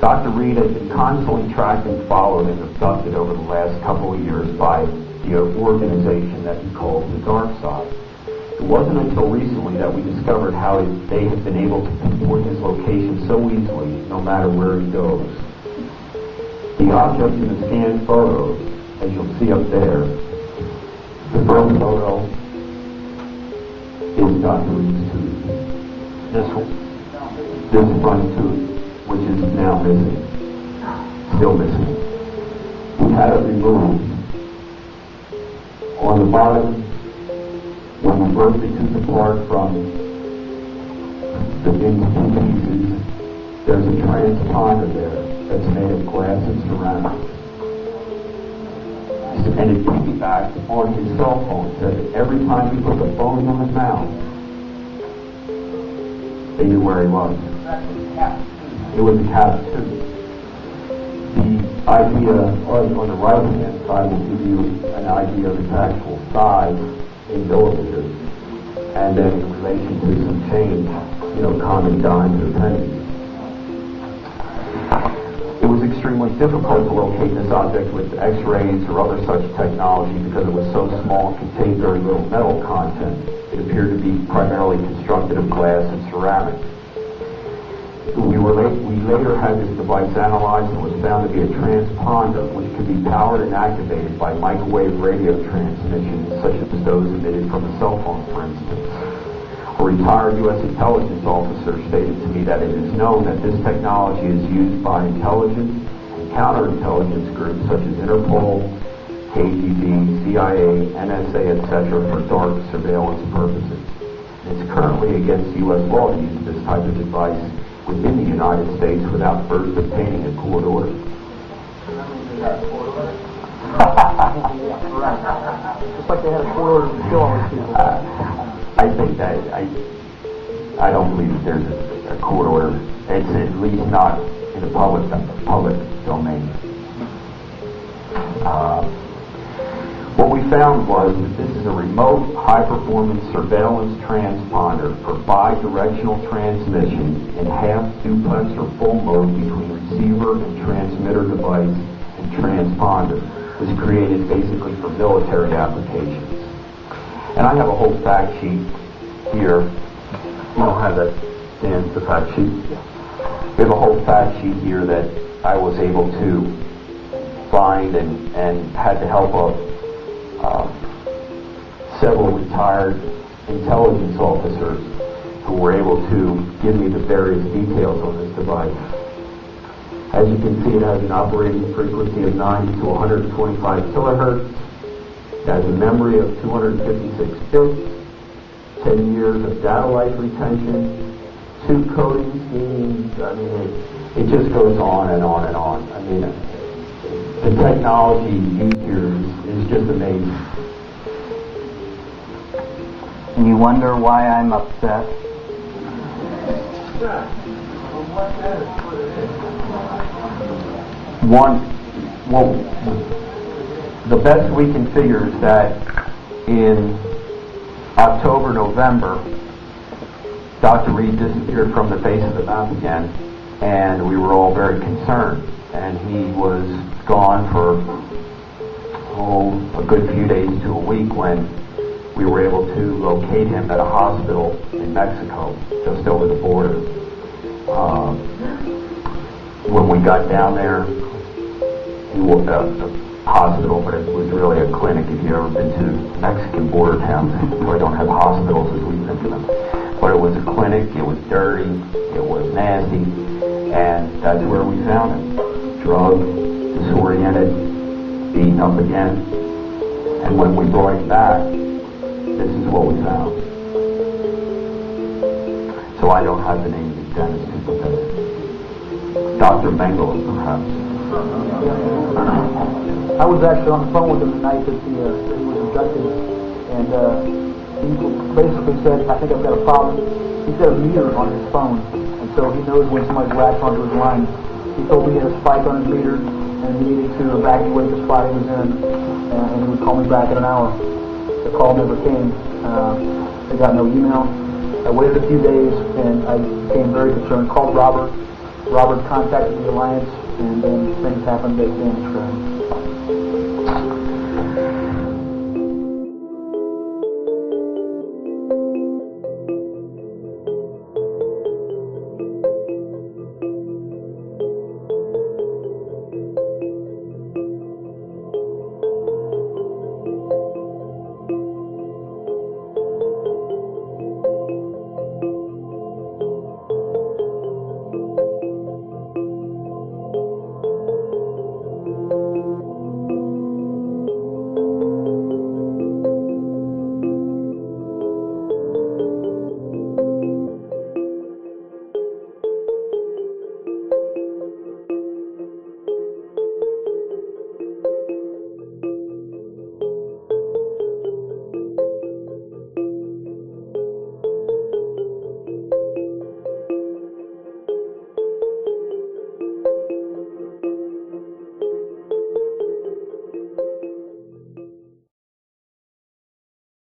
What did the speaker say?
Dr. Reed has been constantly tracked and followed and abducted over the last couple of years by the organization that he calls the Darkside. It wasn't until recently that we discovered how they have been able to pinpoint his location so easily, no matter where he goes. The object in the scanned photos, as you'll see up there, the first photo is Dr. Reed's tooth. This front tooth, which is now missing, still missing. We had it removed. On the bottom, when we broke the tooth apart from the big two pieces, there's a transponder there that's made of glass and ceramics. And it piggybacked on his cell phone, so that every time he put the phone on his mouth, they knew where he was. It was a cat tooth. The idea on the right-hand side will give you an idea of its actual size in millimeters, and then in relation to some change, common dimes or pennies. It was extremely difficult to locate this object with X-rays or other such technology because it was so small and contained very little metal content. It appeared to be primarily constructed of glass and ceramic. We later had this device analyzed and was found to be a transponder, which could be powered and activated by microwave radio transmissions, such as those emitted from a cell phone, for instance. A retired U.S. intelligence officer stated to me that it is known that this technology is used by intelligence and counterintelligence groups such as Interpol, KGB, CIA, NSA, etc. for dark surveillance purposes. It's currently against U.S. law to use this type of device within the United States without first obtaining a court order. Just like they had a court order to kill all these people. I think that I don't believe that there's a court order. It's at least not in the public domain. What we found was that this is a remote, high-performance surveillance transponder for bi-directional transmission in half-duplex or full mode between receiver and transmitter device and transponder. It was created basically for military applications. And I have a whole fact sheet here. You don't have that, Dan, the fact sheet? We have a whole fact sheet here that I was able to find and had the help of several retired intelligence officers who were able to give me the various details on this device. As you can see, it has an operating frequency of 90 to 125 kilohertz. It has a memory of 256 bits, 10 years of data life retention, 2 coding schemes. I mean, it just goes on and on and on. I mean, the technology used here is just amazing. You wonder why I'm upset? The best we can figure is that in October, November, Dr. Reed disappeared from the face of the map again, and we were all very concerned. And he was gone for a good few days to a week when we were able to locate him at a hospital in Mexico, just over the border. When we got down there, he was a hospital, but it was really a clinic. If you've ever been to Mexican border towns, they probably don't have hospitals as we think of them. But it was a clinic, it was dirty, it was nasty, and that's where we found him. Drugged, disoriented, beaten up again. And when we brought him back, this is what we found. So I don't have the name of the dentist to put that in. Dr. Mengele, perhaps. I was actually on the phone with him the night that he was abducted, and he basically said, I think I've got a problem. He said a meter on his phone, and so he knows when somebody's latched onto his line. He told me he had a spike on his meter, and he needed to evacuate the spot he was in, and he would call me back in an hour. The call never came. They got no email. I waited a few days, and I became very concerned. Called Robert, Robert contacted the Alliance, and then things happened that vanished for him.